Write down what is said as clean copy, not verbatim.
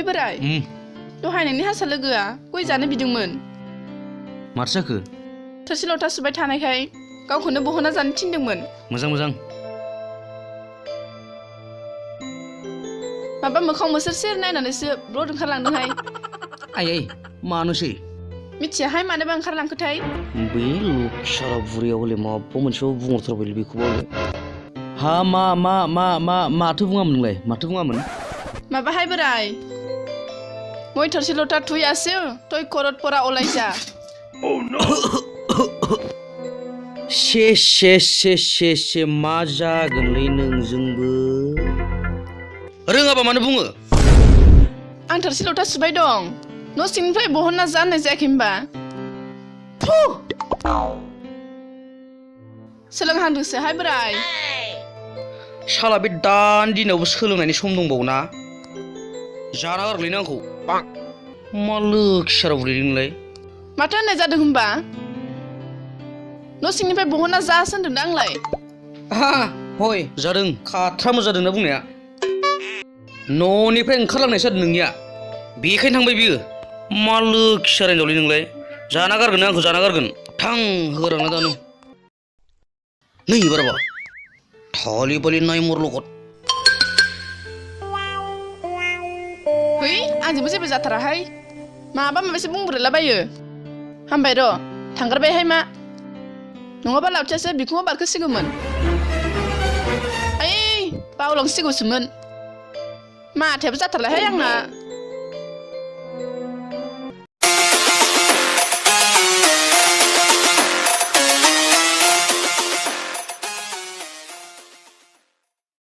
ओइ बोराय दहाय नोंनि हारसा लोगोआ गय जानो बिदोंमोन माथो जाखो थोरसि लथा सुबाय थानायखाय गावखौनो बहना जानो थिनदोंमोन मोजां माबा मोखां मोसोर सेर नायनानैसो ब्लड ओंखारलांदोंहाय आयै मानोसै मिथियाहाय मानोबा ओंखारलांखोथाय बै लुखिसारा बुरैया हले माबा मोनसेयाव बुंहरथारबायलै बेखौबो हा माथो बुङामोन नोंलाय माथो बुङामोन माबाहाय बोराय मय थोरसि लथा थुयासो तय करत परा अलायजा से मा जागोनलै नोंजोंबो रोङाबा मानो बुङो आं थोरसि लथा सुबाय दं न' सिंनिफ्राय बहनना जानाय जायाखै होनबा सोलोंहांदोंसोहाय बोराय साला बे दान दिनावबो सोलोंनायनि सम दंबावोना जाना गारगोलैनो आंखौ मा लुखिसारा बुरै नोंलाय माथो होननाय जादों होनबा न' सिंनिफ्राय बहनना जा होनदों दा आंलाय हय जादों खाथ्रामो जादों ना बुंनाया न'निफ्राय ओंखारलांनायसो जादों नोंनिया बेखायनो थांबाय बियो मा लुखिसारा हिनजावलै नोंलाय जाना गारगोन आंखौ जाना गारगोन थां होरांना दानो नै बाराबा थालि बालि नाय मरलगत है आंजोंबो जेबो जाथाराहाय माबा माबासो बुंब्रलाबायो हामबाय र' थांगारबायहाय मा नङाबा लावथियासो बिखुङाव बारखोसिगौमोन ओइ बावलांसिगौसोमोन माथायाबो जाथारलाहाय आंना